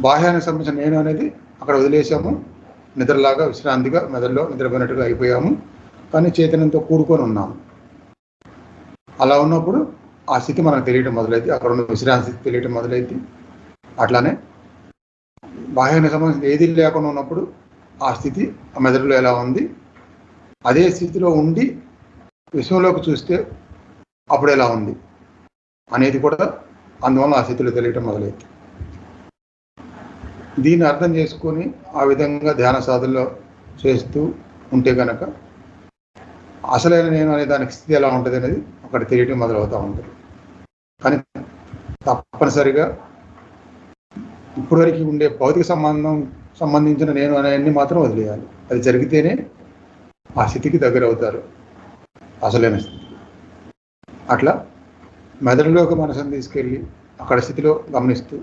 బాహ్యానికి సంబంధించిన నేను అనేది అక్కడ వదిలేసాము, నిద్రలాగా విశ్రాంతిగా మెదడులో నిద్రపోయినట్టుగా అయిపోయాము, కానీ చైతన్యంతో కూడుకొని ఉన్నాము. అలా ఉన్నప్పుడు ఆ స్థితి మనకు తెలియటం మొదలైంది, అక్కడ ఉన్న విశ్రాంతి స్థితి తెలియటం మొదలైంది. అట్లానే బాహ్యానికి సంబంధించిన ఏది లేకుండా ఉన్నప్పుడు ఆ స్థితి ఆ మెదడులో ఎలా ఉంది, అదే స్థితిలో ఉండి విశ్వంలోకి చూస్తే అప్పుడు ఎలా ఉంది అనేది కూడా అందువల్ల ఆ స్థితిలో తెలియటం మొదలైంది. దీన్ని అర్థం చేసుకొని ఆ విధంగా ధ్యాన సాధనలో చేస్తూ ఉంటే కనుక అసలైన నేను అనే దానికి స్థితి ఎలా ఉంటుంది అనేది అక్కడ తెలియటం మొదలవుతూ ఉంటుంది. కానీ తప్పనిసరిగా ఇప్పటివరకు ఉండే భౌతిక సంబంధించిన నేను అనేవన్నీ మాత్రం వదిలేయాలి. అది జరిగితేనే ఆ స్థితికి దగ్గర అవుతారు, అసలైన స్థితి. అట్లా మెదడులోకి మనసుని తీసుకెళ్ళి అక్కడ స్థితిలో గమనిస్తూ